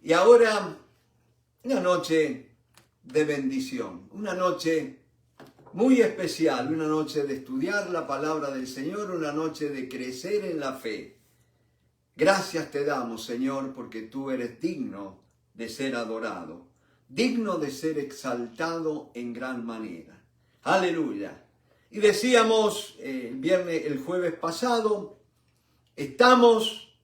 Y ahora, una noche de bendición, una noche muy especial, una noche de estudiar la palabra del Señor, una noche de crecer en la fe. Gracias te damos, Señor, porque tú eres digno de ser adorado, digno de ser exaltado en gran manera. Aleluya. Y decíamos el jueves pasado, estamos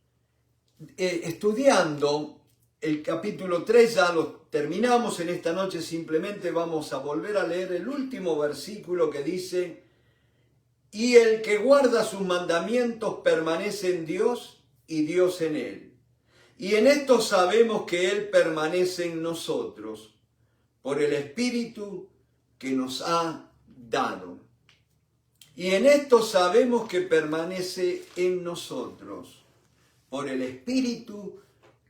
estudiando el capítulo 3, ya lo terminamos en esta noche, simplemente vamos a volver a leer el último versículo que dice: y el que guarda sus mandamientos permanece en Dios y Dios en él. Y en esto sabemos que Él permanece en nosotros por el Espíritu que nos ha dado. Y en esto sabemos que permanece en nosotros por el Espíritu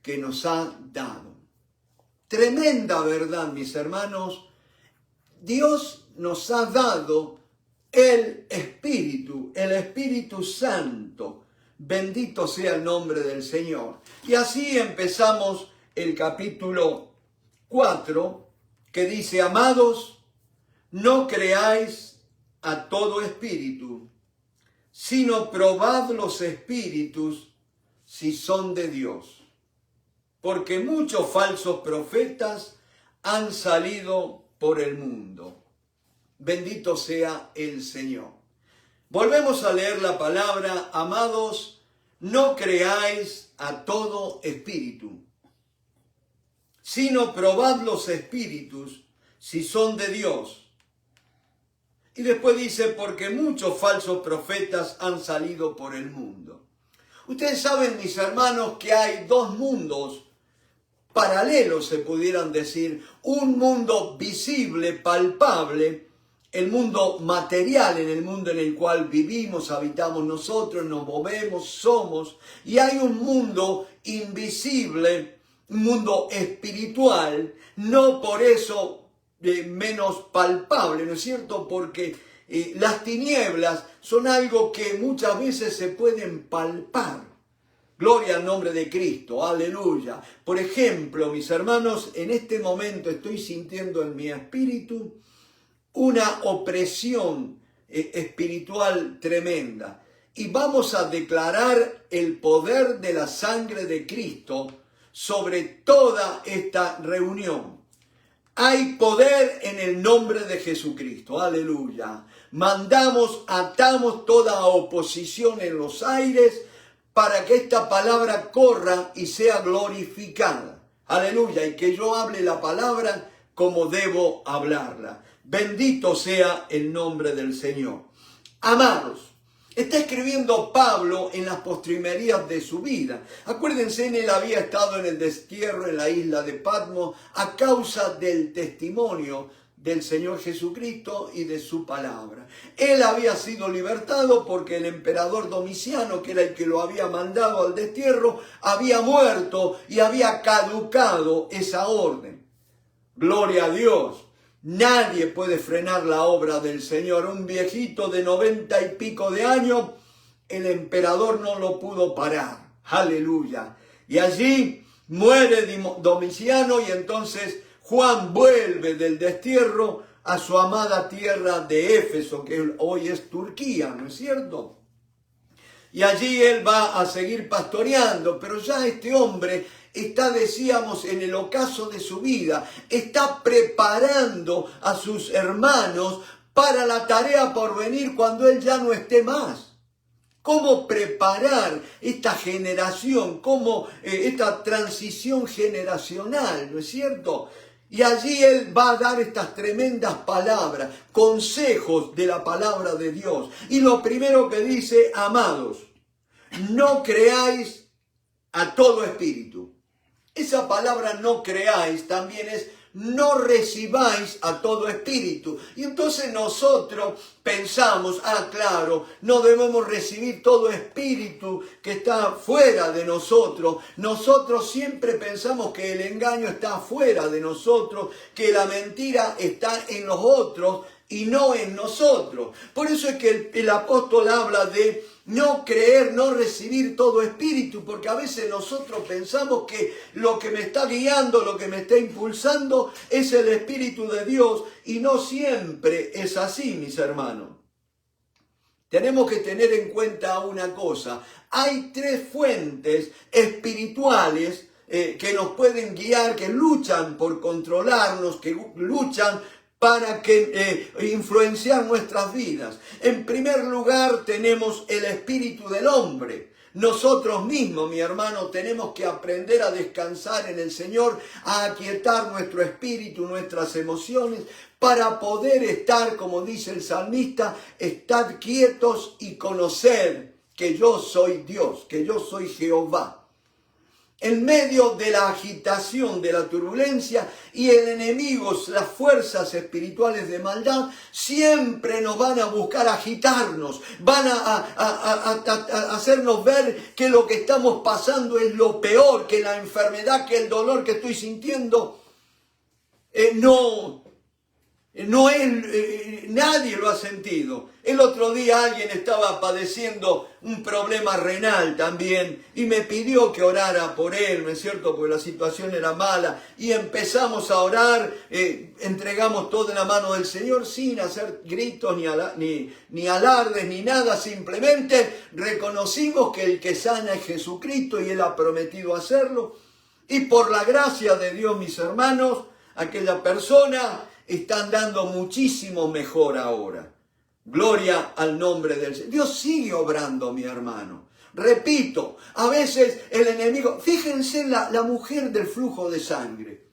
que nos ha dado. Tremenda verdad, mis hermanos. Dios nos ha dado el Espíritu Santo. Bendito sea el nombre del Señor. Y así empezamos el capítulo 4, que dice: amados, no creáis a todo espíritu, sino probad los espíritus si son de Dios. Porque muchos falsos profetas han salido por el mundo. Bendito sea el Señor. Volvemos a leer la palabra: amados, no creáis a todo espíritu, sino probad los espíritus si son de Dios. Y después dice: porque muchos falsos profetas han salido por el mundo. Ustedes saben, mis hermanos, que hay dos mundos paralelos, se pudieran decir. Un mundo visible, palpable, el mundo material, en el mundo en el cual vivimos, habitamos nosotros, nos movemos, somos. Y hay un mundo invisible, un mundo espiritual, no por eso menos palpable, ¿no es cierto? Porque las tinieblas son algo que muchas veces se pueden palpar. Gloria al nombre de Cristo, aleluya. Por ejemplo, mis hermanos, en este momento estoy sintiendo en mi espíritu una opresión espiritual tremenda. Y vamos a declarar el poder de la sangre de Cristo sobre toda esta reunión. Hay poder en el nombre de Jesucristo, aleluya. Mandamos, atamos toda oposición en los aires, para que esta palabra corra y sea glorificada. Aleluya. Y que yo hable la palabra como debo hablarla. Bendito sea el nombre del Señor. Amados, está escribiendo Pablo en las postrimerías de su vida. Acuérdense, él había estado en el destierro en la isla de Patmos a causa del testimonio del Señor Jesucristo y de su palabra. Él había sido libertado porque el emperador Domiciano, que era el que lo había mandado al destierro, había muerto y había caducado esa orden. Gloria a Dios. Nadie puede frenar la obra del Señor. Un viejito de 90 y pico de años, el emperador no lo pudo parar. Aleluya. Y allí muere Domiciano y entonces Juan vuelve del destierro a su amada tierra de Éfeso, que hoy es Turquía, ¿no es cierto? Y allí él va a seguir pastoreando, pero ya este hombre está, decíamos, en el ocaso de su vida, está preparando a sus hermanos para la tarea por venir cuando él ya no esté más. ¿Cómo preparar esta generación? ¿Cómo esta transición generacional? ¿No es cierto? Y allí él va a dar estas tremendas palabras, consejos de la palabra de Dios. Y lo primero que dice: amados, no creáis a todo espíritu. Esa palabra no creáis también es no recibáis a todo espíritu. Y entonces nosotros pensamos, claro, no debemos recibir todo espíritu que está fuera de nosotros. Nosotros siempre pensamos que el engaño está fuera de nosotros, que la mentira está en los otros y no en nosotros. Por eso es que el apóstol habla de no creer, no recibir todo espíritu, porque a veces nosotros pensamos que lo que me está guiando, lo que me está impulsando es el Espíritu de Dios, y no siempre es así, mis hermanos. Tenemos que tener en cuenta una cosa: hay tres fuentes espirituales que nos pueden guiar, que luchan por controlarnos, que luchan para influenciar nuestras vidas. En primer lugar, tenemos el espíritu del hombre. Nosotros mismos, mi hermano, tenemos que aprender a descansar en el Señor, a aquietar nuestro espíritu, nuestras emociones, para poder estar, como dice el salmista, estar quietos y conocer que yo soy Dios, que yo soy Jehová. En medio de la agitación, de la turbulencia, y el enemigo, las fuerzas espirituales de maldad, siempre nos van a buscar agitarnos, van a hacernos ver que lo que estamos pasando es lo peor, que la enfermedad, que el dolor que estoy sintiendo no es, nadie lo ha sentido. El otro día alguien estaba padeciendo un problema renal también y me pidió que orara por él, ¿no es cierto? Porque la situación era mala, y empezamos a orar, entregamos todo en la mano del Señor sin hacer gritos ni alardes ni nada, simplemente reconocimos que el que sana es Jesucristo y Él ha prometido hacerlo, y por la gracia de Dios, mis hermanos, aquella persona está andando muchísimo mejor ahora. Gloria al nombre del Señor. Dios sigue obrando, mi hermano. Repito, a veces el enemigo, fíjense la mujer del flujo de sangre.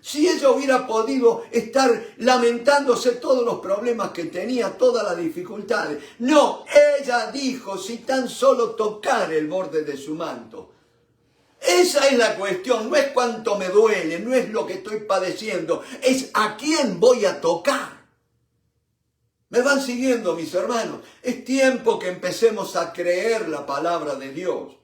Si ella hubiera podido estar lamentándose todos los problemas que tenía, todas las dificultades. No, ella dijo, si tan solo tocar el borde de su manto. Esa es la cuestión, no es cuánto me duele, no es lo que estoy padeciendo, es a quién voy a tocar. ¿Me van siguiendo, mis hermanos? Es tiempo que empecemos a creer la palabra de Dios.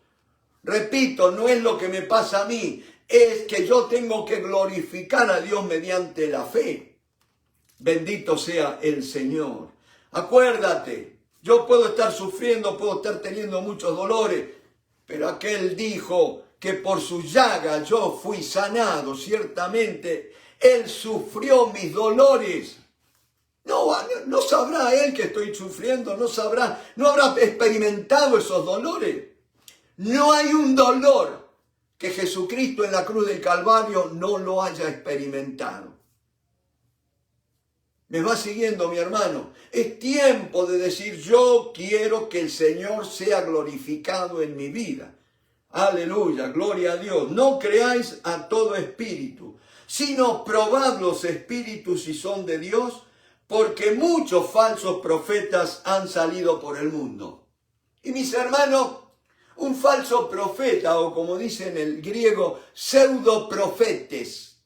Repito, no es lo que me pasa a mí, es que yo tengo que glorificar a Dios mediante la fe. Bendito sea el Señor. Acuérdate, yo puedo estar sufriendo, puedo estar teniendo muchos dolores, pero aquel dijo que por su llaga yo fui sanado. Ciertamente Él sufrió mis dolores. No sabrá Él que estoy sufriendo, no habrá experimentado esos dolores. No hay un dolor que Jesucristo en la cruz del Calvario no lo haya experimentado. ¿Me va siguiendo, mi hermano? Es tiempo de decir, yo quiero que el Señor sea glorificado en mi vida. Aleluya, gloria a Dios. No creáis a todo espíritu, sino probad los espíritus si son de Dios, porque muchos falsos profetas han salido por el mundo. Y mis hermanos, un falso profeta, o como dice en el griego, pseudoprofetes,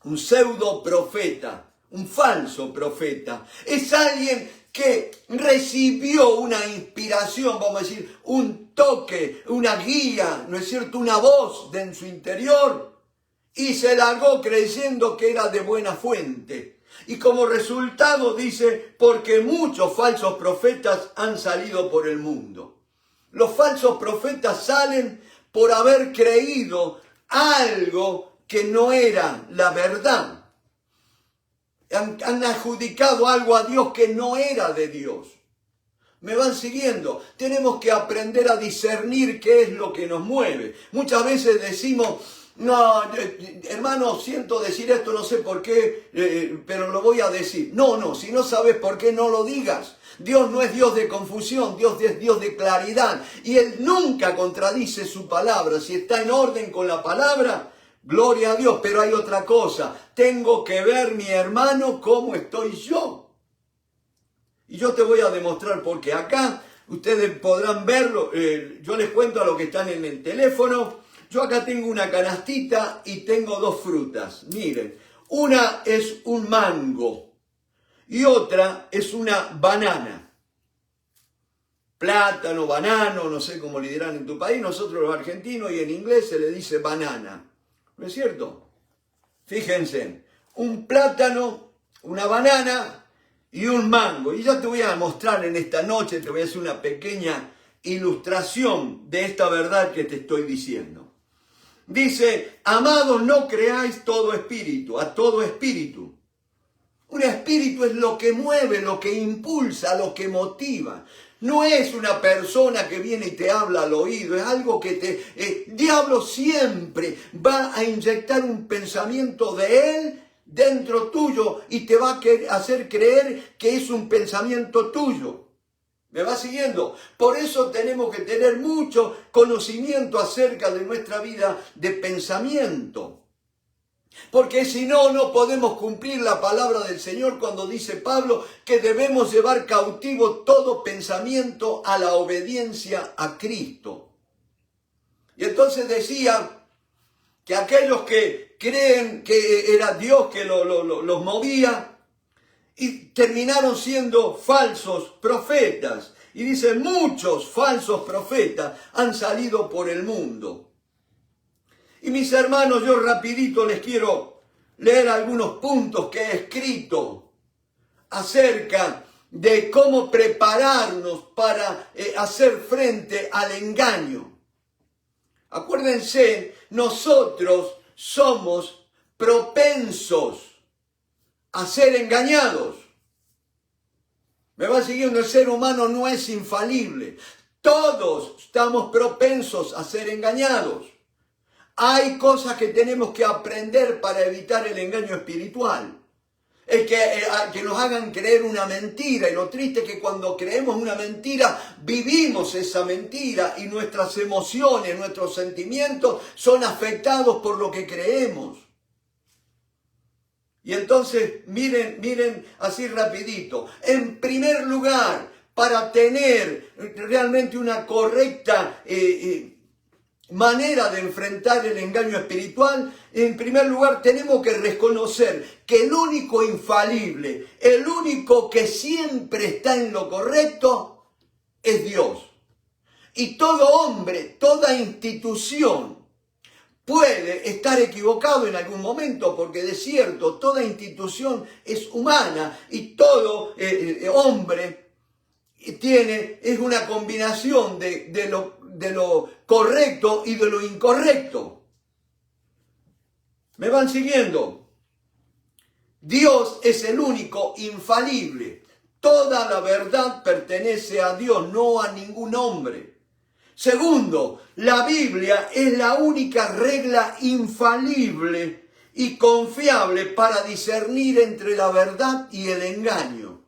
un pseudoprofeta, un falso profeta, es alguien que recibió una inspiración, vamos a decir, un toque, una guía, ¿no es cierto?, una voz en su interior, y se largó creyendo que era de buena fuente. Y como resultado dice, porque muchos falsos profetas han salido por el mundo. Los falsos profetas salen por haber creído algo que no era la verdad. Han adjudicado algo a Dios que no era de Dios. ¿Me van siguiendo? Tenemos que aprender a discernir qué es lo que nos mueve. Muchas veces decimos, no, hermano, siento decir esto, no sé por qué, pero lo voy a decir. No, si no sabes por qué, no lo digas. Dios no es Dios de confusión, Dios es Dios de claridad. Y Él nunca contradice su palabra. Si está en orden con la palabra, gloria a Dios. Pero hay otra cosa. Tengo que ver, mi hermano, cómo estoy yo. Y yo te voy a demostrar porque acá ustedes podrán verlo. Yo les cuento a los que están en el teléfono. Yo acá tengo una canastita y tengo dos frutas. Miren, una es un mango y otra es una banana. Plátano, banano, no sé cómo le dirán en tu país. Nosotros los argentinos, y en inglés se le dice banana. ¿No es cierto? Fíjense, un plátano, una banana y un mango. Y ya te voy a mostrar en esta noche, te voy a hacer una pequeña ilustración de esta verdad que te estoy diciendo. Dice, amados, no creáis todo espíritu, a todo espíritu. Un espíritu es lo que mueve, lo que impulsa, lo que motiva. No es una persona que viene y te habla al oído, es algo que diablo siempre va a inyectar un pensamiento de él dentro tuyo y te va a hacer creer que es un pensamiento tuyo. ¿Me va siguiendo? Por eso tenemos que tener mucho conocimiento acerca de nuestra vida de pensamiento. Porque si no, no podemos cumplir la palabra del Señor cuando dice Pablo que debemos llevar cautivo todo pensamiento a la obediencia a Cristo. Y entonces decía que aquellos que creen que era Dios que los movía y terminaron siendo falsos profetas. Y dice, muchos falsos profetas han salido por el mundo. Y mis hermanos, yo rapidito les quiero leer algunos puntos que he escrito acerca de cómo prepararnos para hacer frente al engaño. Acuérdense, nosotros somos propensos a ser engañados. ¿Me va siguiendo? El ser humano no es infalible. Todos estamos propensos a ser engañados. Hay cosas que tenemos que aprender para evitar el engaño espiritual. Es que nos hagan creer una mentira. Y lo triste es que cuando creemos una mentira, vivimos esa mentira y nuestras emociones, nuestros sentimientos son afectados por lo que creemos. Y entonces, miren así rapidito. En primer lugar, para tener realmente una correcta manera de enfrentar el engaño espiritual, en primer lugar tenemos que reconocer que el único infalible, el único que siempre está en lo correcto, es Dios. Y todo hombre, toda institución puede estar equivocado en algún momento, porque de cierto, toda institución es humana y todo hombre es una combinación de lo correcto y de lo incorrecto. ¿Me van siguiendo? Dios es el único infalible. Toda la verdad pertenece a Dios, no a ningún hombre. Segundo, la Biblia es la única regla infalible y confiable para discernir entre la verdad y el engaño.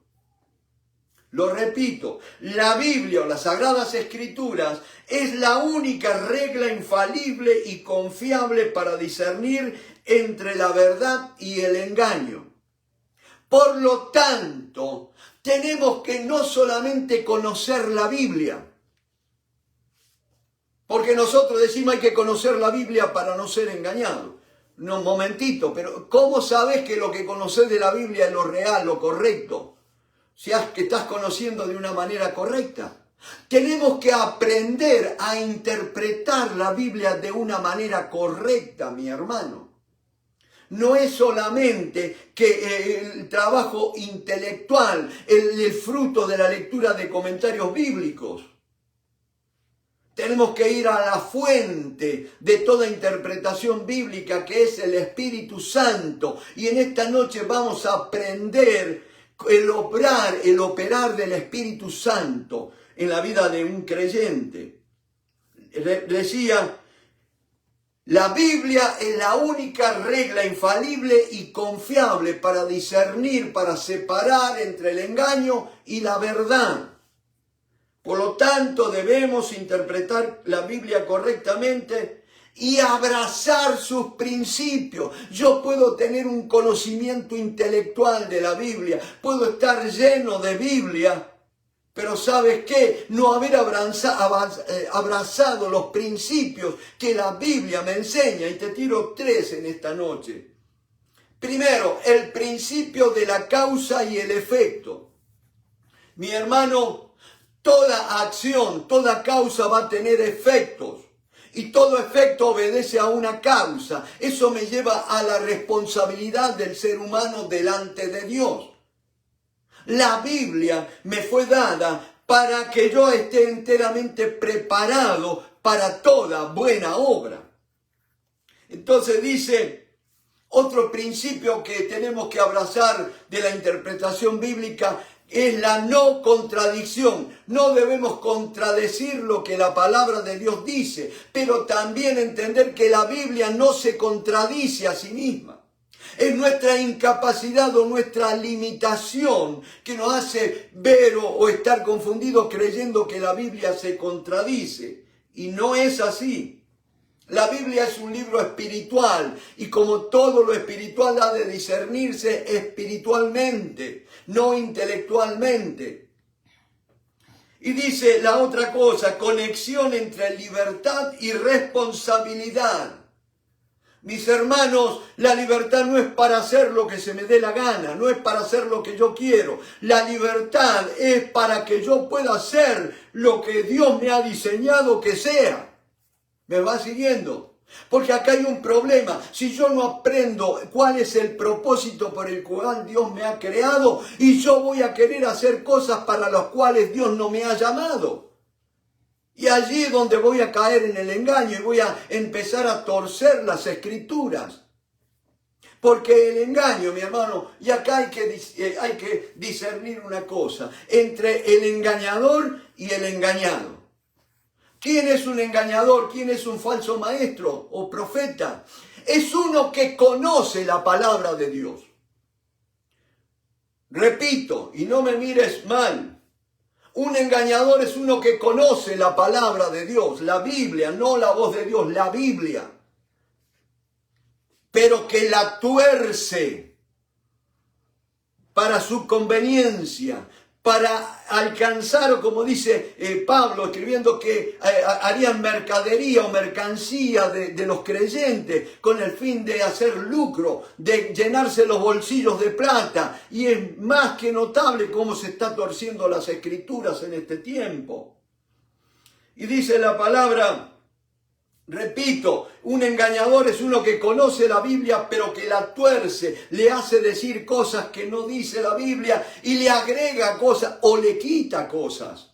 Lo repito, la Biblia o las Sagradas Escrituras es la única regla infalible y confiable para discernir entre la verdad y el engaño. Por lo tanto, tenemos que no solamente conocer la Biblia, porque nosotros decimos hay que conocer la Biblia para no ser engañados. No, un momentito, pero ¿cómo sabes que lo que conoces de la Biblia es lo real, lo correcto? Si es que estás conociendo de una manera correcta. Tenemos que aprender a interpretar la Biblia de una manera correcta, mi hermano. No es solamente que el trabajo intelectual, el fruto de la lectura de comentarios bíblicos. Tenemos que ir a la fuente de toda interpretación bíblica, que es el Espíritu Santo. Y en esta noche vamos a aprender el operar del Espíritu Santo en la vida de un creyente. Decía, la Biblia es la única regla infalible y confiable para discernir, para separar entre el engaño y la verdad. Por lo tanto, debemos interpretar la Biblia correctamente y abrazar sus principios. Yo puedo tener un conocimiento intelectual de la Biblia, puedo estar lleno de Biblia, pero ¿sabes qué? No haber abrazado los principios que la Biblia me enseña. Y te tiro 3 en esta noche. Primero, el principio de la causa y el efecto. Mi hermano, toda acción, toda causa va a tener efectos. Y todo efecto obedece a una causa. Eso me lleva a la responsabilidad del ser humano delante de Dios. La Biblia me fue dada para que yo esté enteramente preparado para toda buena obra. Entonces dice, otro principio que tenemos que abrazar de la interpretación bíblica es la no contradicción. No debemos contradecir lo que la palabra de Dios dice, pero también entender que la Biblia no se contradice a sí misma. Es nuestra incapacidad o nuestra limitación que nos hace ver o estar confundidos creyendo que la Biblia se contradice. Y no es así. La Biblia es un libro espiritual y como todo lo espiritual ha de discernirse espiritualmente, no intelectualmente. Y dice la otra cosa, conexión entre libertad y responsabilidad. Mis hermanos, la libertad no es para hacer lo que se me dé la gana, no es para hacer lo que yo quiero. La libertad es para que yo pueda hacer lo que Dios me ha diseñado que sea. ¿Me va siguiendo? Porque acá hay un problema. Si yo no aprendo cuál es el propósito por el cual Dios me ha creado, y yo voy a querer hacer cosas para las cuales Dios no me ha llamado. Y allí es donde voy a caer en el engaño y voy a empezar a torcer las escrituras. Porque el engaño, mi hermano, y acá hay que discernir una cosa, entre el engañador y el engañado. ¿Quién es un engañador? ¿Quién es un falso maestro o profeta? Es uno que conoce la palabra de Dios. Repito, y no me mires mal, un engañador es uno que conoce la palabra de Dios, la Biblia, no la voz de Dios, la Biblia, pero que la tuerce para su conveniencia, para alcanzar, o como dice Pablo, escribiendo que harían mercadería o mercancía de los creyentes con el fin de hacer lucro, de llenarse los bolsillos de plata. Y es más que notable cómo se está torciendo las escrituras en este tiempo. Y dice la palabra, repito, un engañador es uno que conoce la Biblia pero que la tuerce, le hace decir cosas que no dice la Biblia y le agrega cosas o le quita cosas.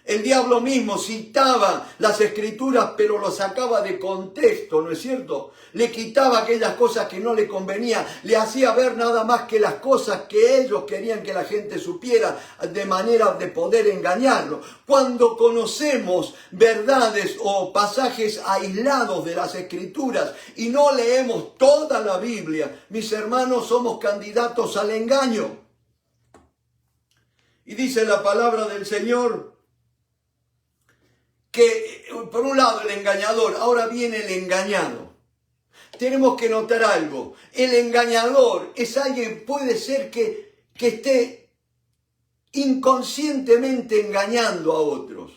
El diablo mismo citaba las escrituras pero lo sacaba de contexto, ¿no es cierto? Le quitaba aquellas cosas que no le convenían, le hacía ver nada más que las cosas que ellos querían que la gente supiera de manera de poder engañarlo. Cuando conocemos verdades o pasajes aislados de las escrituras y no leemos toda la Biblia, mis hermanos, somos candidatos al engaño. Y dice la palabra del Señor que por un lado el engañador, ahora viene el engañado. Tenemos que notar algo. El engañador es alguien, puede ser que esté inconscientemente engañando a otros.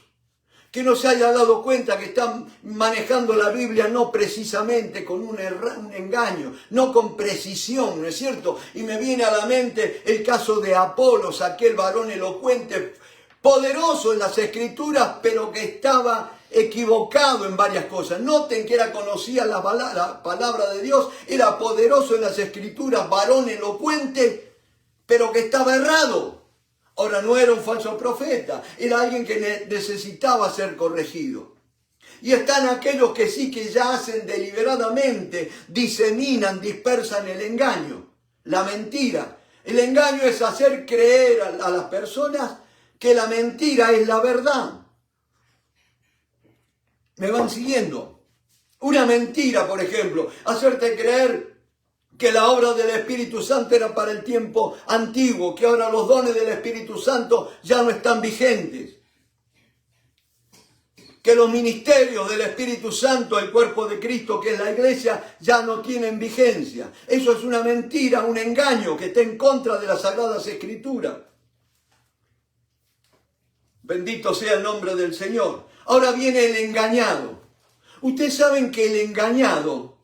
Que no se haya dado cuenta que están manejando la Biblia no precisamente con un engaño, no con precisión, ¿no es cierto? Y me viene a la mente el caso de Apolos, aquel varón elocuente, poderoso en las escrituras, pero que estaba equivocado en varias cosas. Noten que conocía la palabra de Dios, era poderoso en las escrituras, varón elocuente, pero que estaba errado. Ahora, no era un falso profeta, era alguien que necesitaba ser corregido. Y están aquellos que sí, que ya hacen deliberadamente, diseminan, dispersan el engaño, la mentira. El engaño es hacer creer a las personas que la mentira es la verdad. ¿Me van siguiendo? Una mentira, por ejemplo, hacerte creer que la obra del Espíritu Santo era para el tiempo antiguo, que ahora los dones del Espíritu Santo ya no están vigentes. Que los ministerios del Espíritu Santo, el cuerpo de Cristo, que es la iglesia, ya no tienen vigencia. Eso es una mentira, un engaño que está en contra de las Sagradas Escrituras. Bendito sea el nombre del Señor. Ahora viene el engañado. Ustedes saben que el engañado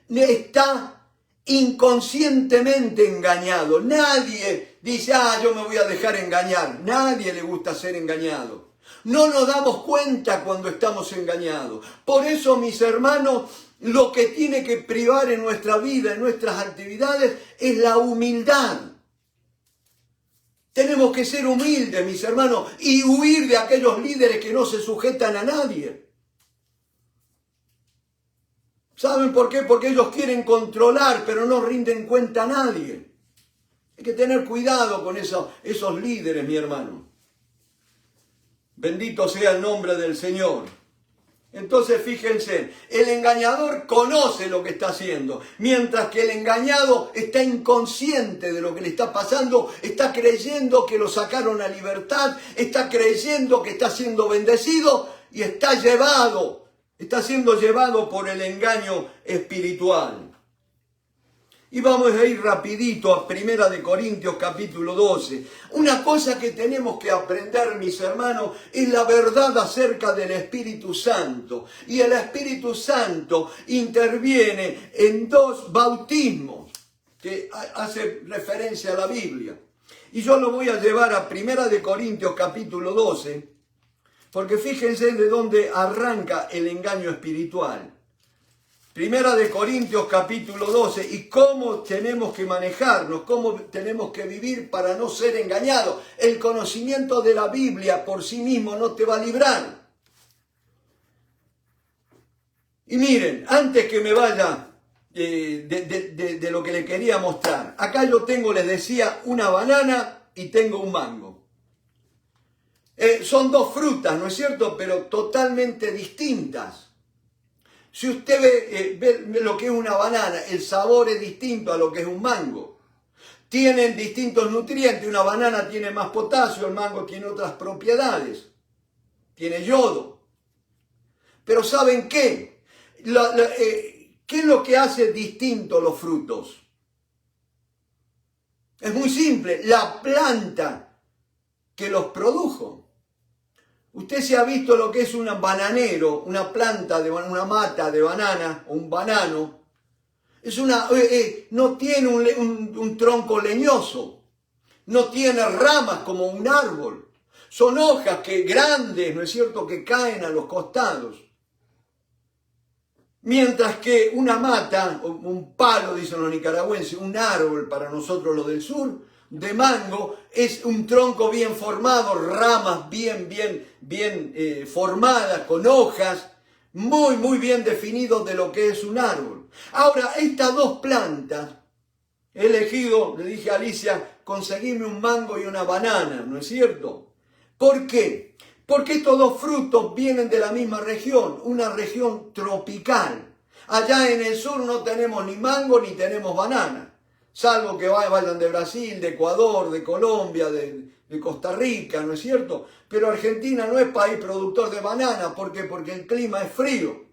está inconscientemente engañado. Nadie dice, yo me voy a dejar engañar. Nadie le gusta ser engañado. No nos damos cuenta cuando estamos engañados. Por eso, mis hermanos, lo que tiene que privar en nuestra vida, en nuestras actividades, es la humildad. Tenemos que ser humildes, mis hermanos, y huir de aquellos líderes que no se sujetan a nadie. ¿Saben por qué? Porque ellos quieren controlar, pero no rinden cuenta a nadie. Hay que tener cuidado con esos líderes, mi hermano. Bendito sea el nombre del Señor. Entonces fíjense, el engañador conoce lo que está haciendo, mientras que el engañado está inconsciente de lo que le está pasando, está creyendo que lo sacaron a libertad, está creyendo que está siendo bendecido y está siendo llevado por el engaño espiritual. Y vamos a ir rapidito a 1 Corintios capítulo 12. Una cosa que tenemos que aprender, mis hermanos, es la verdad acerca del Espíritu Santo. Y el Espíritu Santo interviene en 2 bautismos, que hace referencia a la Biblia. Y yo lo voy a llevar a 1 Corintios capítulo 12, porque fíjense de dónde arranca el engaño espiritual. 1 Corintios capítulo 12, y cómo tenemos que manejarnos, cómo tenemos que vivir para no ser engañados. El conocimiento de la Biblia por sí mismo no te va a librar. Y miren, antes que me vaya de lo que le quería mostrar, acá yo tengo, les decía, una banana y tengo un mango. Son 2 frutas, ¿no es cierto?, pero totalmente distintas. Si usted ve lo que es una banana, el sabor es distinto a lo que es un mango. Tienen distintos nutrientes, una banana tiene más potasio, el mango tiene otras propiedades, tiene yodo. Pero ¿saben qué? ¿Qué es lo que hace distinto los frutos? Es muy simple, la planta que los produjo. Usted se ha visto lo que es un bananero, una planta, una mata de banana o un banano. No tiene un tronco leñoso, no tiene ramas como un árbol. Son hojas grandes, ¿no es cierto?, que caen a los costados. Mientras que una mata, o un palo, dicen los nicaragüenses, un árbol para nosotros los del sur, de mango, es un tronco bien formado, ramas bien formadas, con hojas, muy bien definidos de lo que es un árbol. Ahora, estas 2 plantas, he elegido, le dije a Alicia, conseguirme un mango y una banana, ¿no es cierto? ¿Por qué? Porque estos 2 frutos vienen de la misma región, una región tropical. Allá en el sur no tenemos ni mango ni tenemos banana. Salvo que vayan de Brasil, de Ecuador, de Colombia, de Costa Rica, ¿no es cierto? Pero Argentina no es país productor de banana. ¿Por qué? Porque el clima es frío.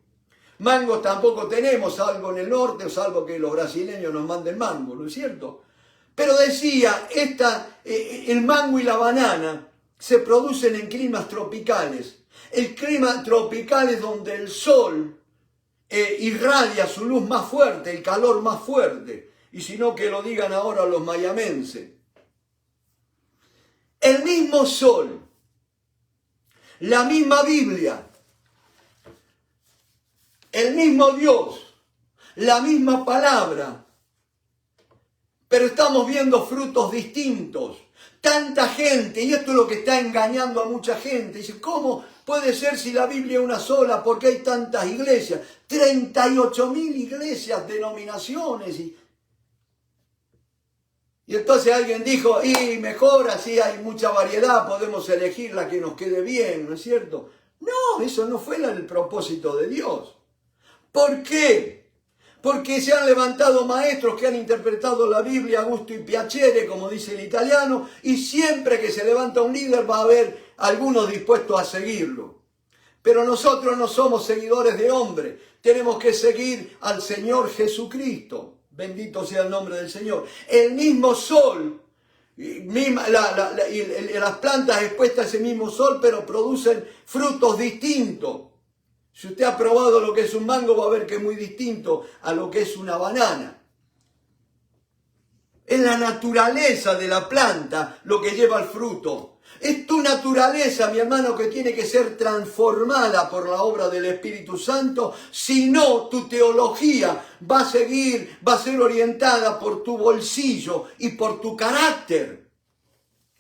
Mangos tampoco tenemos, salvo en el norte, salvo que los brasileños nos manden mango, ¿no es cierto? Pero decía, el mango y la banana se producen en climas tropicales. El clima tropical es donde el sol irradia su luz más fuerte, el calor más fuerte. Y si no, que lo digan ahora los mayamenses. El mismo sol, la misma Biblia, el mismo Dios, la misma palabra, pero estamos viendo frutos distintos. Tanta gente, y esto es lo que está engañando a mucha gente. Dice, ¿cómo puede ser si la Biblia es una sola? ¿Por qué hay tantas iglesias? 38.000 iglesias, denominaciones. Y entonces alguien dijo, y mejor así hay mucha variedad, podemos elegir la que nos quede bien, ¿no es cierto? No, eso no fue el propósito de Dios. ¿Por qué? Porque se han levantado maestros que han interpretado la Biblia a gusto y piacere, como dice el italiano, y siempre que se levanta un líder va a haber algunos dispuestos a seguirlo. Pero nosotros no somos seguidores de hombre, tenemos que seguir al Señor Jesucristo. Bendito sea el nombre del Señor. El mismo sol, las plantas expuestas a ese mismo sol, pero producen frutos distintos. Si usted ha probado lo que es un mango, va a ver que es muy distinto a lo que es una banana. Es la naturaleza de la planta lo que lleva al fruto. Es tu naturaleza, mi hermano, que tiene que ser transformada por la obra del Espíritu Santo. Si no, tu teología va a ser orientada por tu bolsillo y por tu carácter.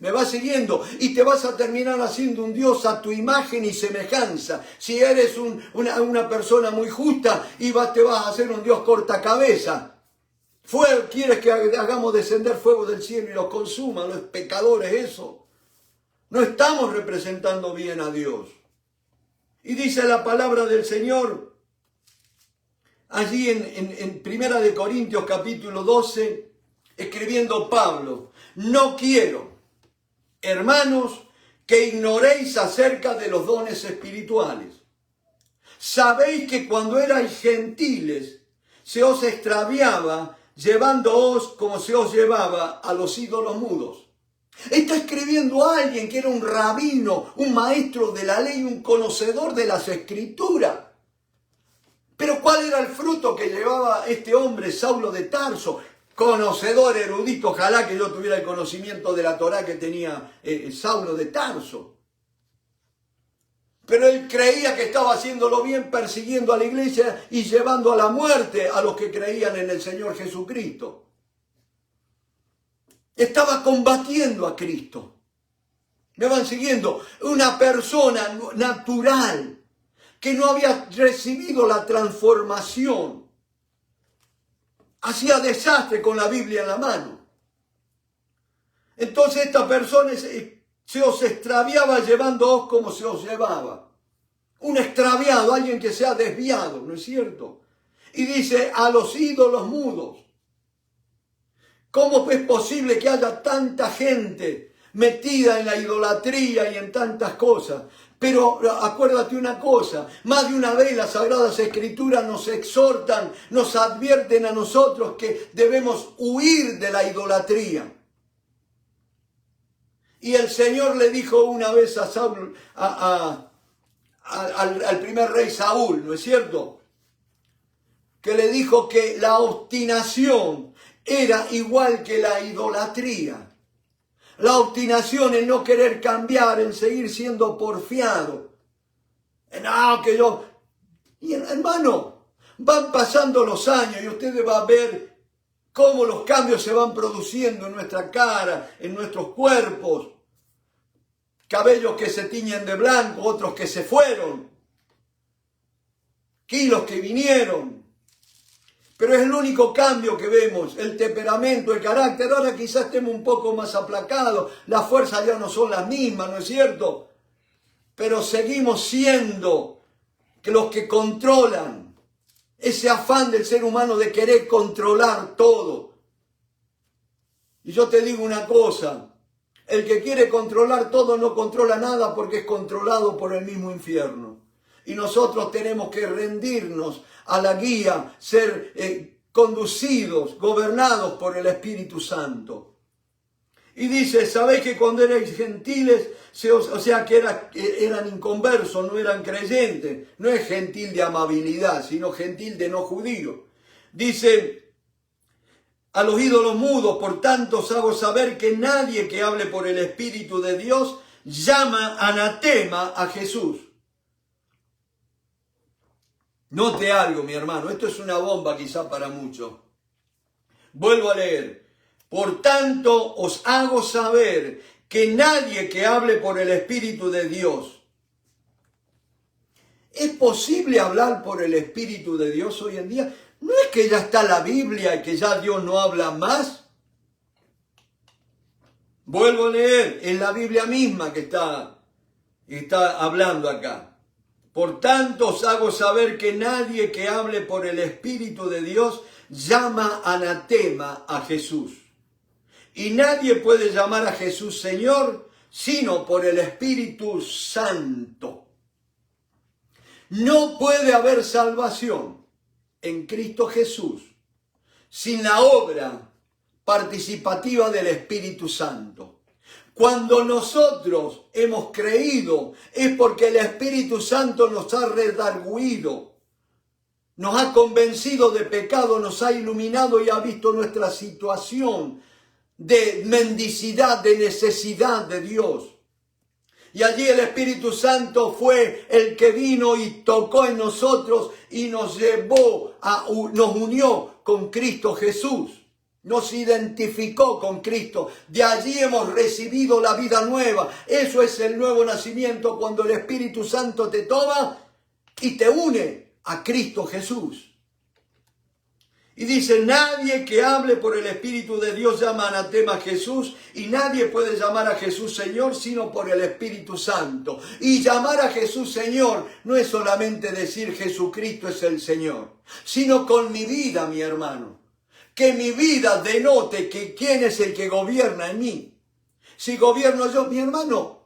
¿Me vas siguiendo? Y te vas a terminar haciendo un Dios a tu imagen y semejanza. Si eres una persona muy justa, te vas a hacer un Dios cortacabeza. ¿Quieres que hagamos descender fuego del cielo y los consuma? Los pecadores, eso. No estamos representando bien a Dios. Y dice la palabra del Señor, allí en 1 de Corintios capítulo 12, escribiendo Pablo, no quiero, hermanos, que ignoréis acerca de los dones espirituales. Sabéis que cuando erais gentiles, se os extraviaba, llevándoos como se os llevaba a los ídolos mudos. Está escribiendo a alguien que era un rabino, un maestro de la ley, un conocedor de las escrituras. Pero ¿cuál era el fruto que llevaba este hombre, Saulo de Tarso? Conocedor, erudito, ojalá que yo tuviera el conocimiento de la Torá que tenía Saulo de Tarso. Pero él creía que estaba haciéndolo bien, persiguiendo a la iglesia y llevando a la muerte a los que creían en el Señor Jesucristo. Estaba combatiendo a Cristo. ¿Me van siguiendo? Una persona natural que no había recibido la transformación. Hacía desastre con la Biblia en la mano. Entonces esta persona se os extraviaba llevándoos como se os llevaba. Un extraviado, alguien que se ha desviado, ¿no es cierto? Y dice, a los ídolos mudos. ¿Cómo es posible que haya tanta gente metida en la idolatría y en tantas cosas? Pero acuérdate una cosa, más de una vez las Sagradas Escrituras nos exhortan, nos advierten a nosotros que debemos huir de la idolatría. Y el Señor le dijo una vez a Saúl, al primer rey Saúl, ¿no es cierto? Que le dijo que la obstinación era igual que la idolatría. La obstinación en no querer cambiar, en seguir siendo porfiado. Y hermano, van pasando los años y ustedes van a ver cómo los cambios se van produciendo en nuestra cara, en nuestros cuerpos. Cabellos que se tiñen de blanco, otros que se fueron. Kilos que vinieron. Pero es el único cambio que vemos, el temperamento, el carácter. Ahora quizás estemos un poco más aplacados, las fuerzas ya no son las mismas, ¿no es cierto? Pero seguimos siendo los que controlan. Ese afán del ser humano de querer controlar todo. Y yo te digo una cosa, el que quiere controlar todo no controla nada porque es controlado por el mismo infierno. Y nosotros tenemos que rendirnos a la guía, ser conducidos, gobernados por el Espíritu Santo. Y dice, sabéis que cuando erais gentiles, o sea que eran inconversos, no eran creyentes. No es gentil de amabilidad, sino gentil de no judío. Dice, a los ídolos mudos, por tanto os hago saber que nadie que hable por el Espíritu de Dios llama anatema a Jesús. Note algo, mi hermano, esto es una bomba quizá para muchos. Vuelvo a leer. Por tanto, os hago saber que nadie que hable por el Espíritu de Dios. ¿Es posible hablar por el Espíritu de Dios hoy en día? ¿No es que ya está la Biblia y que ya Dios no habla más? Vuelvo a leer, es la Biblia misma que está hablando acá. Por tanto os hago saber que nadie que hable por el Espíritu de Dios llama anatema a Jesús. Y nadie puede llamar a Jesús Señor sino por el Espíritu Santo. No puede haber salvación en Cristo Jesús sin la obra participativa del Espíritu Santo. Cuando nosotros hemos creído es porque el Espíritu Santo nos ha redarguido, nos ha convencido de pecado, nos ha iluminado y ha visto nuestra situación de mendicidad, de necesidad de Dios. Y allí el Espíritu Santo fue el que vino y tocó en nosotros y nos llevó, nos unió con Cristo Jesús. Nos identificó con Cristo. De allí hemos recibido la vida nueva. Eso es el nuevo nacimiento, cuando el Espíritu Santo te toma y te une a Cristo Jesús. Y dice, nadie que hable por el Espíritu de Dios llama anatema a Jesús, y nadie puede llamar a Jesús Señor sino por el Espíritu Santo. Y llamar a Jesús Señor no es solamente decir Jesucristo es el Señor, sino con mi vida, mi hermano. Que mi vida denote que quién es el que gobierna en mí. Si gobierno yo, mi hermano,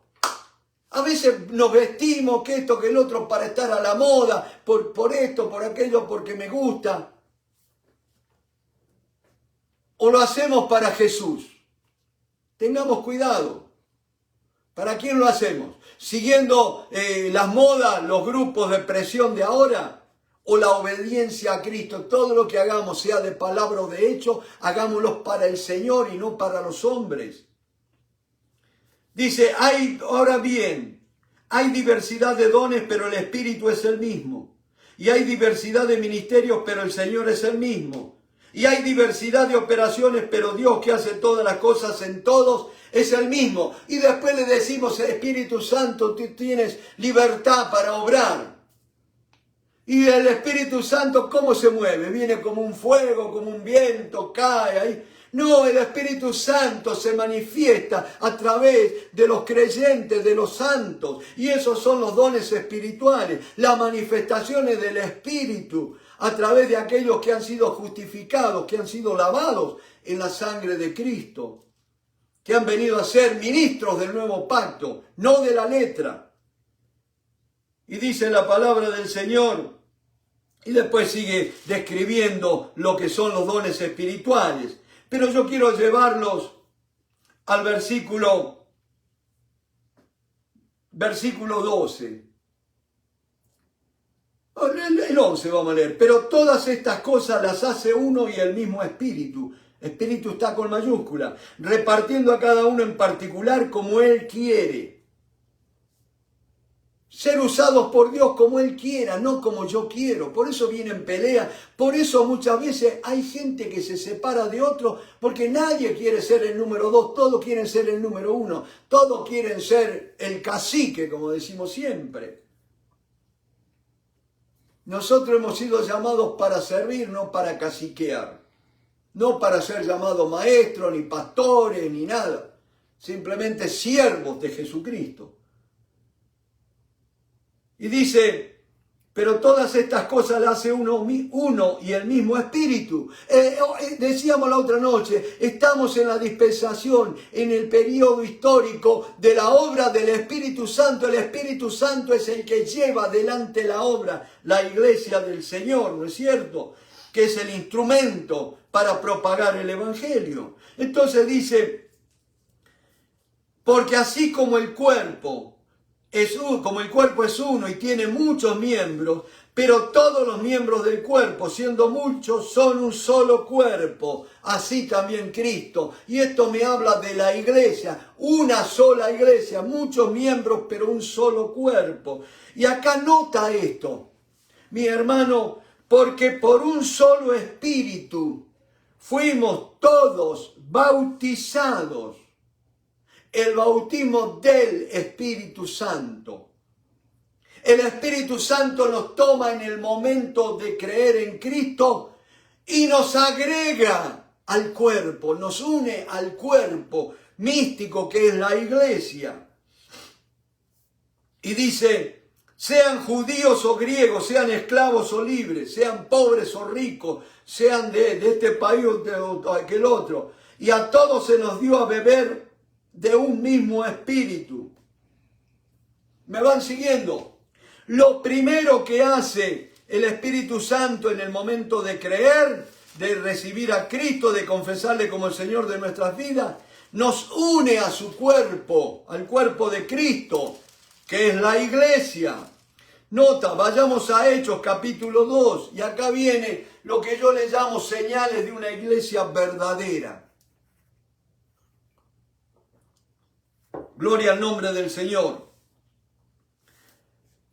a veces nos vestimos que esto, que el otro para estar a la moda, por esto, por aquello, porque me gusta. O lo hacemos para Jesús. Tengamos cuidado. ¿Para quién lo hacemos? ¿Siguiendo las modas, los grupos de presión de ahora? ¿O la obediencia a Cristo? Todo lo que hagamos, sea de palabra o de hecho, hagámoslo para el Señor y no para los hombres. Dice, ahora bien, hay diversidad de dones, pero el Espíritu es el mismo. Y hay diversidad de ministerios, pero el Señor es el mismo. Y hay diversidad de operaciones, pero Dios, que hace todas las cosas en todos, es el mismo. Y después le decimos, Espíritu Santo, tú tienes libertad para obrar. Y el Espíritu Santo, ¿cómo se mueve? Viene como un fuego, como un viento, cae ahí. No, el Espíritu Santo se manifiesta a través de los creyentes, de los santos. Y esos son los dones espirituales, las manifestaciones del Espíritu, a través de aquellos que han sido justificados, que han sido lavados en la sangre de Cristo, que han venido a ser ministros del nuevo pacto, no de la letra. Y dice la palabra del Señor, y después sigue describiendo lo que son los dones espirituales. Pero yo quiero llevarlos al versículo 12. El 11 vamos a leer. Pero todas estas cosas las hace uno y el mismo Espíritu. Espíritu está con mayúscula. Repartiendo a cada uno en particular como Él quiere. Ser usados por Dios como Él quiera, no como yo quiero. Por eso vienen peleas. Por eso muchas veces hay gente que se separa de otro, porque nadie quiere ser el número 2. Todos quieren ser el número 1. Todos quieren ser el cacique, como decimos siempre. Nosotros hemos sido llamados para servir, no para caciquear. No para ser llamados maestros, ni pastores, ni nada. Simplemente siervos de Jesucristo. Y dice, pero todas estas cosas las hace uno y el mismo Espíritu. Decíamos la otra noche, estamos en la dispensación, en el periodo histórico de la obra del Espíritu Santo. El Espíritu Santo es el que lleva adelante la obra, la iglesia del Señor, ¿no es cierto? Que es el instrumento para propagar el Evangelio. Entonces dice, porque así como el cuerpo es uno y tiene muchos miembros, pero todos los miembros del cuerpo, siendo muchos, son un solo cuerpo, así también Cristo. Y esto me habla de la iglesia, una sola iglesia, muchos miembros, pero un solo cuerpo. Y acá nota esto, mi hermano, porque por un solo espíritu fuimos todos bautizados. El bautismo del Espíritu Santo. El Espíritu Santo nos toma en el momento de creer en Cristo y nos agrega al cuerpo, nos une al cuerpo místico que es la iglesia. Y dice, sean judíos o griegos, sean esclavos o libres, sean pobres o ricos, sean de este país o de aquel otro. Y a todos se nos dio a beber de un mismo espíritu. ¿Me van siguiendo? Lo primero que hace el Espíritu Santo en el momento de creer, de recibir a Cristo, de confesarle como el Señor de nuestras vidas, nos une a su cuerpo, al cuerpo de Cristo, que es la iglesia. Nota, vayamos a Hechos capítulo 2, y acá viene lo que yo le llamo señales de una iglesia verdadera. Gloria al nombre del Señor.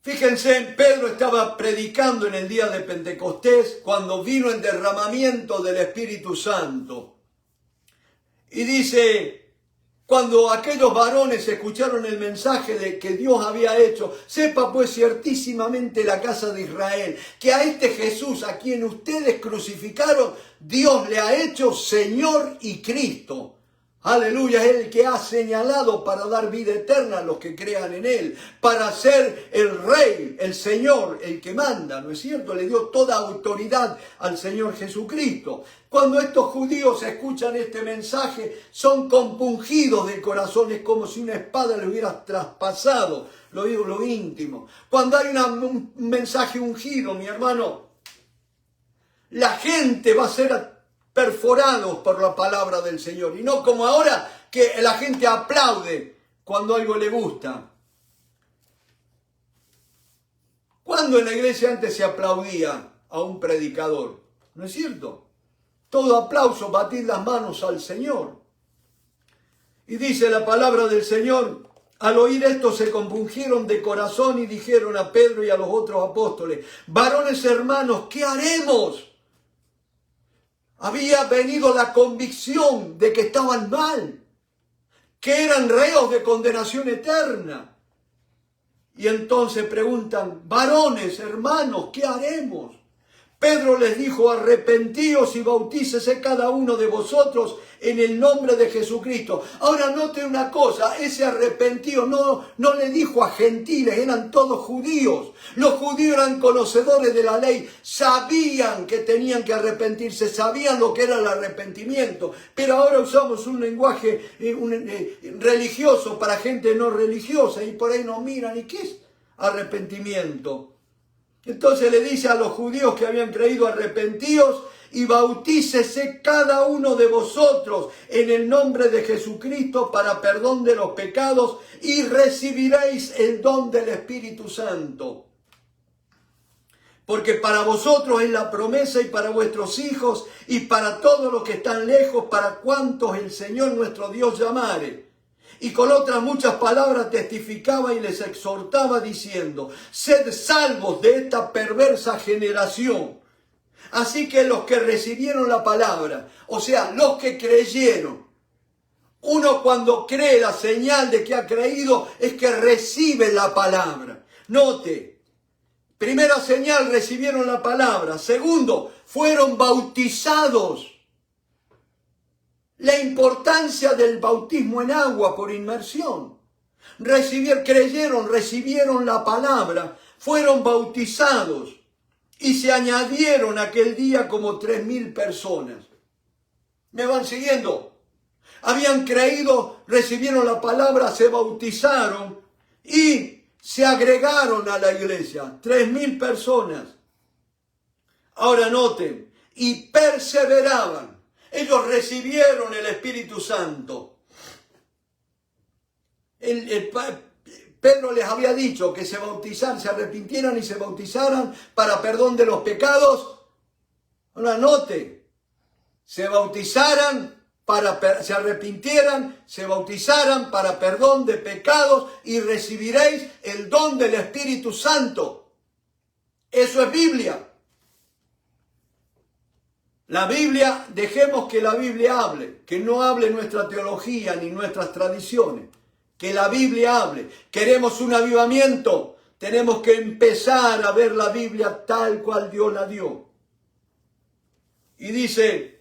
Fíjense, Pedro estaba predicando en el día de Pentecostés cuando vino el derramamiento del Espíritu Santo. Y dice, cuando aquellos varones escucharon el mensaje de que Dios había hecho, sepa pues ciertísimamente la casa de Israel, que a este Jesús, a quien ustedes crucificaron, Dios le ha hecho Señor y Cristo. Aleluya, es el que ha señalado para dar vida eterna a los que crean en Él, para ser el Rey, el Señor, el que manda, ¿no es cierto? Le dio toda autoridad al Señor Jesucristo. Cuando estos judíos escuchan este mensaje, son compungidos de corazón, es como si una espada les hubiera traspasado lo íntimo. Cuando hay un mensaje ungido, mi hermano, la gente va a ser perforados por la palabra del Señor. Y no como ahora que la gente aplaude cuando algo le gusta. ¿Cuándo en la iglesia antes se aplaudía a un predicador? ¿No es cierto? Todo aplauso, batir las manos al Señor. Y dice la palabra del Señor, al oír esto se compungieron de corazón y dijeron a Pedro y a los otros apóstoles, varones hermanos, ¿qué haremos? Había venido la convicción de que estaban mal, que eran reos de condenación eterna. Y entonces preguntan, varones, hermanos, ¿qué haremos? Pedro les dijo, arrepentíos y bautícese cada uno de vosotros en el nombre de Jesucristo. Ahora note una cosa, ese arrepentido no le dijo a gentiles, eran todos judíos. Los judíos eran conocedores de la ley, sabían que tenían que arrepentirse, sabían lo que era el arrepentimiento. Pero ahora usamos un lenguaje religioso para gente no religiosa y por ahí nos miran, ¿y qué es arrepentimiento? Entonces le dice a los judíos que habían creído, arrepentíos y bautícese cada uno de vosotros en el nombre de Jesucristo para perdón de los pecados y recibiréis el don del Espíritu Santo. Porque para vosotros es la promesa y para vuestros hijos y para todos los que están lejos, para cuantos el Señor nuestro Dios llamare. Y con otras muchas palabras testificaba y les exhortaba diciendo, sed salvos de esta perversa generación. Así que los que recibieron la palabra, o sea, los que creyeron, uno cuando cree, la señal de que ha creído es que recibe la palabra. Note, primera señal, recibieron la palabra. Segundo, fueron bautizados. La importancia del bautismo en agua por inmersión. Creyeron, recibieron la palabra, fueron bautizados y se añadieron aquel día como 3.000 personas. ¿Me van siguiendo? Habían creído, recibieron la palabra, se bautizaron y se agregaron a la iglesia. 3.000 personas. Ahora noten, y perseveraban. Ellos recibieron el Espíritu Santo. Pedro les había dicho que se bautizaran, se arrepintieran y se bautizaran para perdón de los pecados. Ahora note, se arrepintieran, se bautizaran para perdón de pecados y recibiréis el don del Espíritu Santo. Eso es Biblia. La Biblia, dejemos que la Biblia hable, que no hable nuestra teología ni nuestras tradiciones, que la Biblia hable. Queremos un avivamiento, tenemos que empezar a ver la Biblia tal cual Dios la dio. Y dice,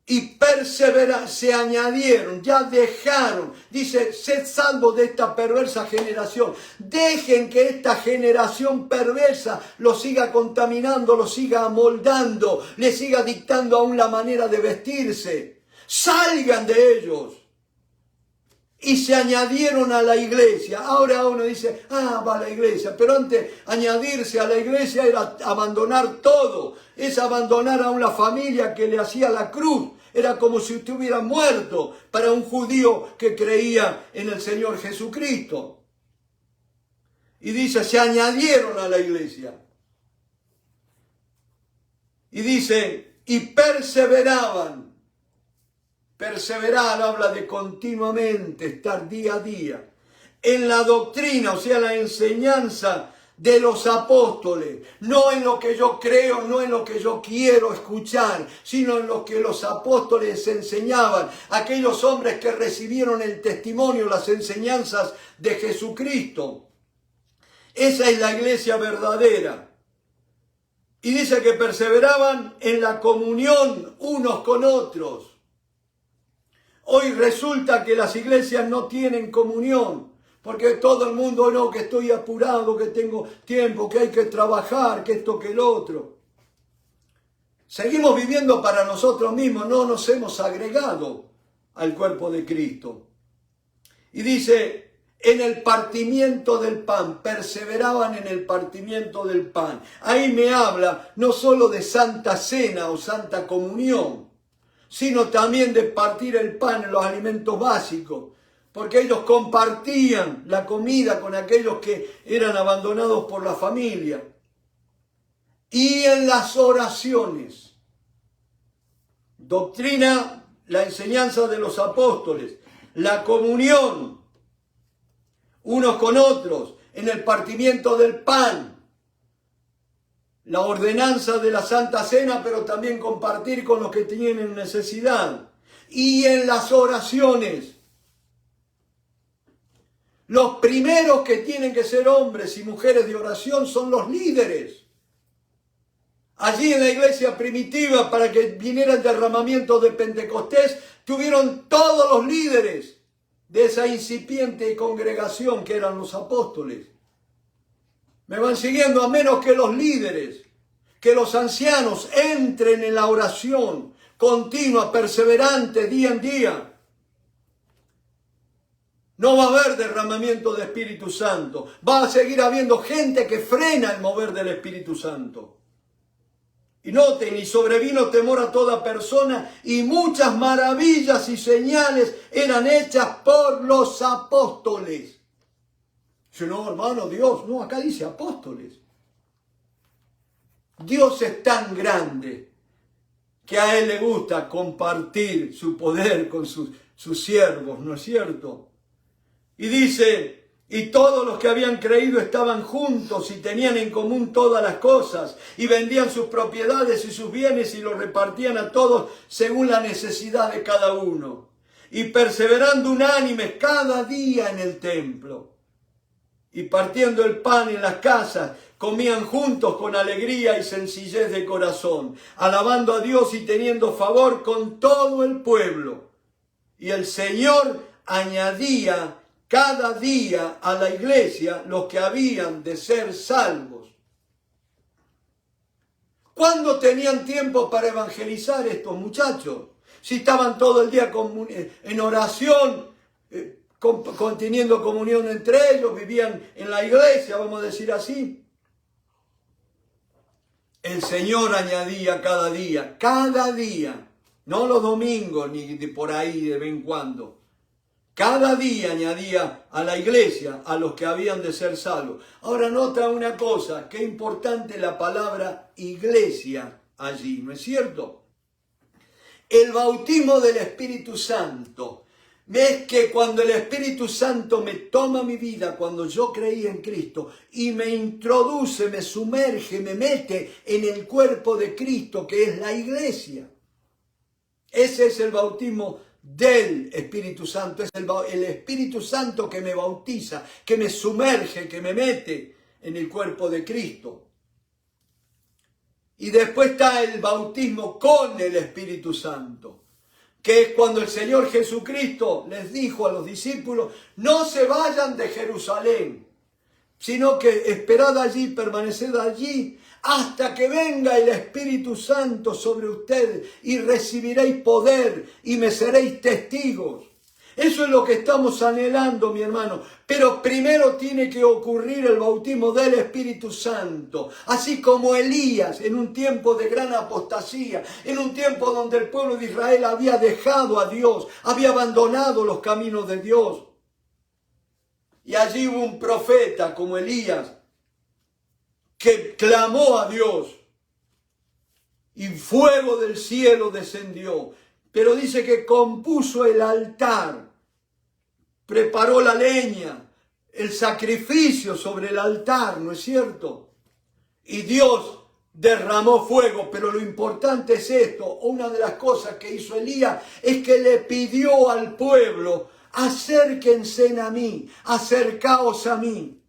y perseveraron, se añadieron, ya dejaron, dice, sed salvos de esta perversa generación. Dejen que esta generación perversa los siga contaminando, los siga amoldando, les siga dictando aún la manera de vestirse. Salgan de ellos. Y se añadieron a la iglesia. Ahora uno dice, va a la iglesia. Pero antes, añadirse a la iglesia era abandonar todo. Es abandonar a una familia que le hacía la cruz. Era como si usted hubiera muerto para un judío que creía en el Señor Jesucristo. Y dice, se añadieron a la iglesia. Y dice, y perseveraban. Perseverar habla de continuamente, estar día a día. En la doctrina, o sea, la enseñanza de los apóstoles, no en lo que yo creo, no en lo que yo quiero escuchar, sino en lo que los apóstoles enseñaban, aquellos hombres que recibieron el testimonio, las enseñanzas de Jesucristo. Esa es la iglesia verdadera. Y dice que perseveraban en la comunión unos con otros. Hoy resulta que las iglesias no tienen comunión, porque todo el mundo, no, que estoy apurado, que tengo tiempo, que hay que trabajar, que esto, que el otro. Seguimos viviendo para nosotros mismos, no nos hemos agregado al cuerpo de Cristo. Y dice, en el partimiento del pan, perseveraban en el partimiento del pan. Ahí me habla no solo de Santa Cena o Santa Comunión, sino también de partir el pan en los alimentos básicos, porque ellos compartían la comida con aquellos que eran abandonados por la familia. Y en las oraciones, doctrina, la enseñanza de los apóstoles, la comunión unos con otros, en el partimiento del pan, la ordenanza de la Santa Cena, pero también compartir con los que tienen necesidad. Y en las oraciones, los primeros que tienen que ser hombres y mujeres de oración son los líderes. Allí en la iglesia primitiva, para que viniera el derramamiento de Pentecostés, tuvieron todos los líderes de esa incipiente congregación que eran los apóstoles. Me van siguiendo, a menos que los líderes, que los ancianos entren en la oración continua, perseverante, día en día. No va a haber derramamiento de Espíritu Santo. Va a seguir habiendo gente que frena el mover del Espíritu Santo. Y noten, y sobrevino temor a toda persona, y muchas maravillas y señales eran hechas por los apóstoles. Dice, no, hermano, Dios, no, acá dice apóstoles. Dios es tan grande que a Él le gusta compartir su poder con sus siervos, ¿no es cierto? Y dice, y todos los que habían creído estaban juntos y tenían en común todas las cosas, y vendían sus propiedades y sus bienes y los repartían a todos según la necesidad de cada uno. Y perseverando unánimes cada día en el templo, y partiendo el pan en las casas, comían juntos con alegría y sencillez de corazón, alabando a Dios y teniendo favor con todo el pueblo. Y el Señor añadía cada día a la iglesia los que habían de ser salvos. ¿Cuándo tenían tiempo para evangelizar estos muchachos? Si estaban todo el día en oración, teniendo comunión entre ellos, vivían en la iglesia, vamos a decir así. El Señor añadía cada día, no los domingos ni de por ahí de vez en cuando. Cada día añadía a la iglesia a los que habían de ser salvos. Ahora nota una cosa, qué importante la palabra iglesia allí, ¿no es cierto? El bautismo del Espíritu Santo es que cuando el Espíritu Santo me toma mi vida, cuando yo creí en Cristo y me introduce, me sumerge, me mete en el cuerpo de Cristo, que es la iglesia. Ese es el bautismo del Espíritu Santo, es el Espíritu Santo que me bautiza, que me sumerge, que me mete en el cuerpo de Cristo. Y después está el bautismo con el Espíritu Santo, que es cuando el Señor Jesucristo les dijo a los discípulos, no se vayan de Jerusalén, sino que esperad allí, permaneced allí, hasta que venga el Espíritu Santo sobre ustedes y recibiréis poder y me seréis testigos. Eso es lo que estamos anhelando, mi hermano. Pero primero tiene que ocurrir el bautismo del Espíritu Santo. Así como Elías, en un tiempo de gran apostasía, en un tiempo donde el pueblo de Israel había dejado a Dios, había abandonado los caminos de Dios. Y allí hubo un profeta como Elías, que clamó a Dios y fuego del cielo descendió. Pero dice que compuso el altar, preparó la leña, el sacrificio sobre el altar, ¿no es cierto? Y Dios derramó fuego, pero lo importante es esto. Una de las cosas que hizo Elías es que le pidió al pueblo: acérquense a mí, acercaos a mí.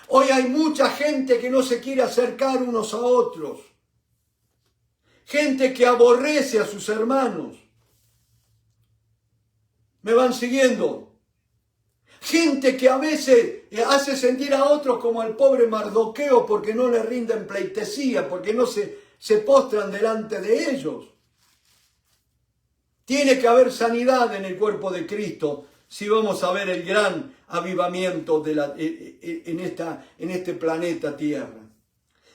Hoy hay mucha gente que no se quiere acercar unos a otros. Gente que aborrece a sus hermanos. ¿Me van siguiendo? Gente que a veces hace sentir a otros como al pobre Mardoqueo porque no le rinden pleitesía, porque no se postran delante de ellos. Tiene que haber sanidad en el cuerpo de Cristo si vamos a ver el gran avivamiento en este planeta Tierra.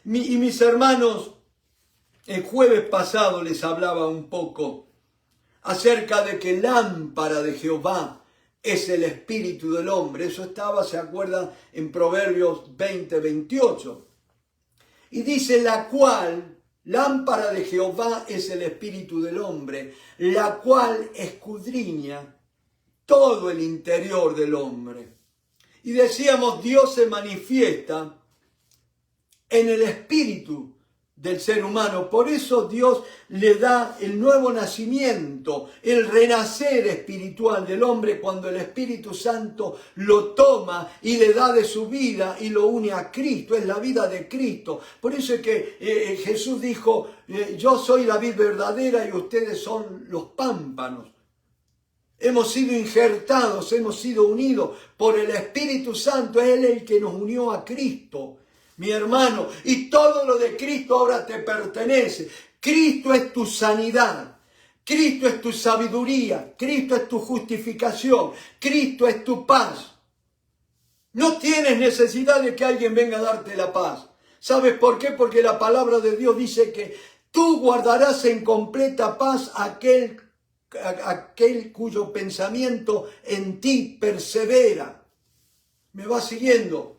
Y mis hermanos, el jueves pasado les hablaba un poco acerca de que lámpara de Jehová es el espíritu del hombre. Eso estaba, ¿se acuerdan? En Proverbios 20, 28. Y dice: la cual, lámpara de Jehová es el espíritu del hombre, la cual escudriña todo el interior del hombre. Y decíamos, Dios se manifiesta en el espíritu del ser humano. Por eso Dios le da el nuevo nacimiento, el renacer espiritual del hombre, cuando el Espíritu Santo lo toma y le da de su vida y lo une a Cristo. Es la vida de Cristo. Por eso es que Jesús dijo: yo soy la vid verdadera y ustedes son los pámpanos. Hemos sido injertados, hemos sido unidos por el Espíritu Santo. Es Él el que nos unió a Cristo, mi hermano, y todo lo de Cristo ahora te pertenece. Cristo es tu sanidad, Cristo es tu sabiduría, Cristo es tu justificación, Cristo es tu paz. No tienes necesidad de que alguien venga a darte la paz. ¿Sabes por qué? Porque la palabra de Dios dice que tú guardarás en completa paz aquel cuyo pensamiento en ti persevera. ¿Me va siguiendo?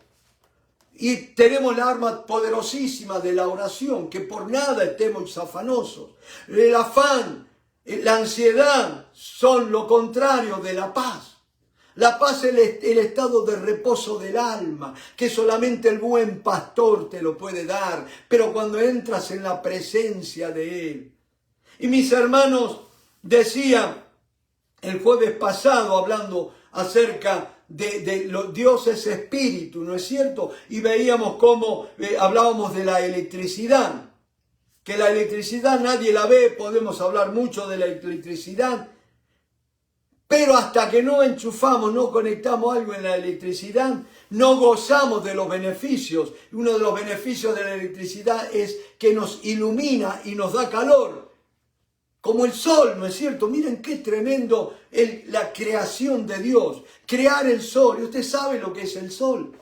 Y tenemos la arma poderosísima de la oración, que por nada estemos afanosos. El afán, la ansiedad son lo contrario de la paz. La paz es el estado de reposo del alma, que solamente el buen pastor te lo puede dar, pero cuando entras en la presencia de Él. Y mis hermanos, decía el jueves pasado, hablando acerca de Dios es espíritu, ¿no es cierto? Y veíamos cómo hablábamos de la electricidad, que la electricidad nadie la ve, podemos hablar mucho de la electricidad, pero hasta que no enchufamos, no conectamos algo en la electricidad, no gozamos de los beneficios. Uno de los beneficios de la electricidad es que nos ilumina y nos da calor. Como el sol, ¿no es cierto? Miren qué tremendo la creación de Dios. Crear el sol. ¿Y usted sabe lo que es el sol?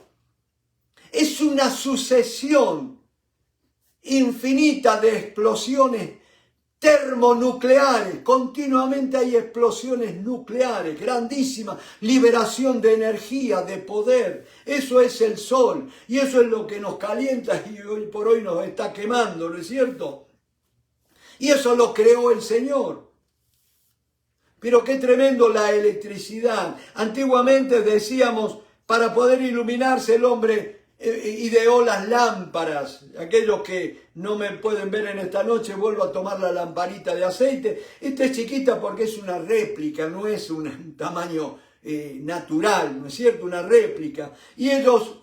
Es una sucesión infinita de explosiones termonucleares. Continuamente hay explosiones nucleares, grandísimas. Liberación de energía, de poder. Eso es el sol. Y eso es lo que nos calienta y hoy por hoy nos está quemando, ¿no es cierto? Y eso lo creó el Señor. Pero qué tremendo la electricidad. Antiguamente decíamos, para poder iluminarse el hombre ideó las lámparas. Aquellos que no me pueden ver en esta noche, vuelvo a tomar la lamparita de aceite. Esta es chiquita porque es una réplica, no es un tamaño natural, ¿no es cierto? Una réplica. Y ellos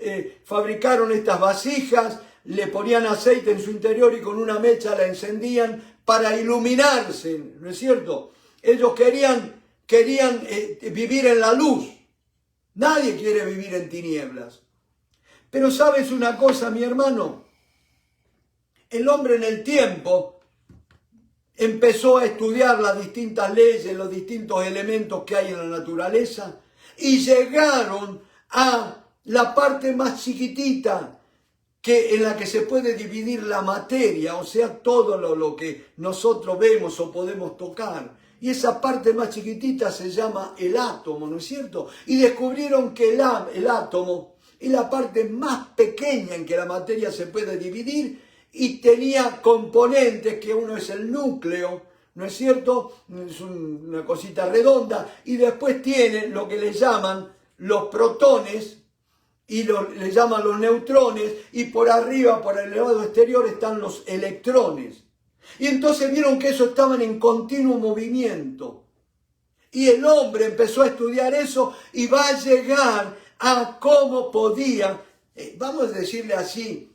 fabricaron estas vasijas, le ponían aceite en su interior y con una mecha la encendían para iluminarse, ¿no es cierto? Ellos querían vivir en la luz. Nadie quiere vivir en tinieblas. Pero ¿sabes una cosa, mi hermano? El hombre en el tiempo empezó a estudiar las distintas leyes, los distintos elementos que hay en la naturaleza y llegaron a la parte más chiquitita, en la que se puede dividir la materia, o sea, todo lo que nosotros vemos o podemos tocar. Y esa parte más chiquitita se llama el átomo, ¿no es cierto? Y descubrieron que el átomo es la parte más pequeña en que la materia se puede dividir y tenía componentes, que uno es el núcleo, ¿no es cierto? Es una cosita redonda, y después tiene lo que le llaman los protones, y le llaman los neutrones, y por arriba, por el lado exterior, están los electrones. Y entonces vieron que eso estaban en continuo movimiento. Y el hombre empezó a estudiar eso y va a llegar a cómo podía, vamos a decirle así,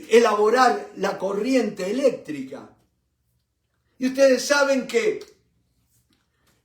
elaborar la corriente eléctrica. Y ustedes saben que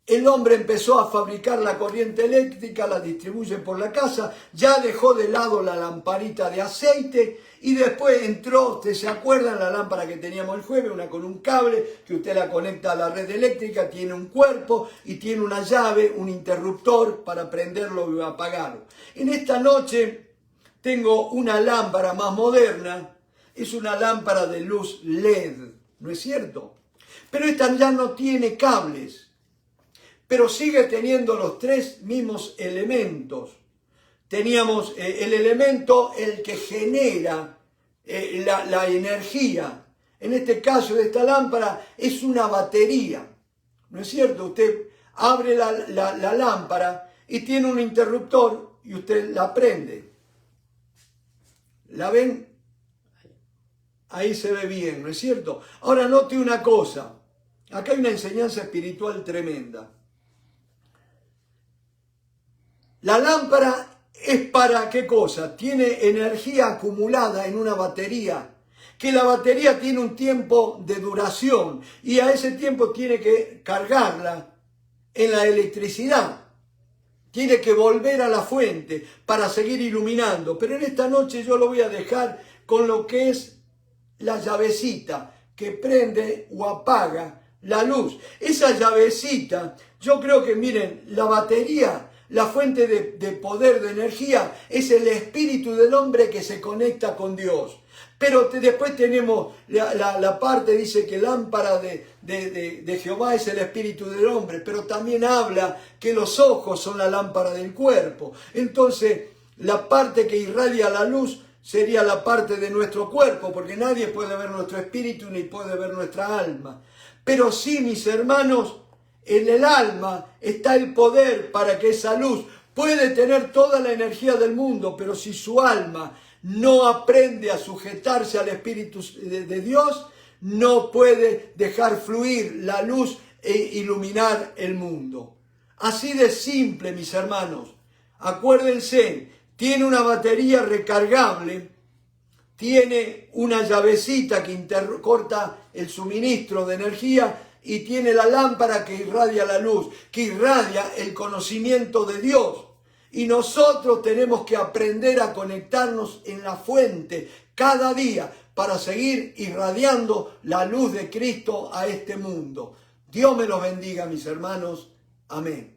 el hombre empezó a fabricar la corriente eléctrica, la distribuye por la casa, ya dejó de lado la lamparita de aceite y después entró, ¿ustedes se acuerdan? La lámpara que teníamos el jueves, una con un cable que usted la conecta a la red eléctrica, tiene un cuerpo y tiene una llave, un interruptor para prenderlo y apagarlo. En esta noche tengo una lámpara más moderna, es una lámpara de luz LED, ¿no es cierto? Pero esta ya no tiene cables, pero sigue teniendo los tres mismos elementos. Teníamos el elemento, el que genera la energía. En este caso de esta lámpara es una batería, ¿no es cierto? Usted abre la lámpara y tiene un interruptor y usted la prende. ¿La ven? Ahí se ve bien, ¿no es cierto? Ahora note una cosa. Acá hay una enseñanza espiritual tremenda. La lámpara es para ¿qué cosa? Tiene energía acumulada en una batería, que la batería tiene un tiempo de duración y a ese tiempo tiene que cargarla en la electricidad. Tiene que volver a la fuente para seguir iluminando. Pero en esta noche yo lo voy a dejar con lo que es la llavecita que prende o apaga la luz. Esa llavecita, yo creo que miren, la batería, la fuente de poder, de energía, es el espíritu del hombre que se conecta con Dios. Pero después tenemos la parte, dice que lámpara de Jehová es el espíritu del hombre, pero también habla que los ojos son la lámpara del cuerpo. Entonces, la parte que irradia la luz sería la parte de nuestro cuerpo, porque nadie puede ver nuestro espíritu ni puede ver nuestra alma. Pero sí, mis hermanos, en el alma está el poder para que esa luz puede tener toda la energía del mundo, pero si su alma no aprende a sujetarse al Espíritu de Dios, no puede dejar fluir la luz e iluminar el mundo. Así de simple, mis hermanos. Acuérdense, tiene una batería recargable, tiene una llavecita que corta el suministro de energía y tiene la lámpara que irradia la luz, que irradia el conocimiento de Dios. Y nosotros tenemos que aprender a conectarnos en la fuente cada día para seguir irradiando la luz de Cristo a este mundo. Dios me los bendiga, mis hermanos. Amén.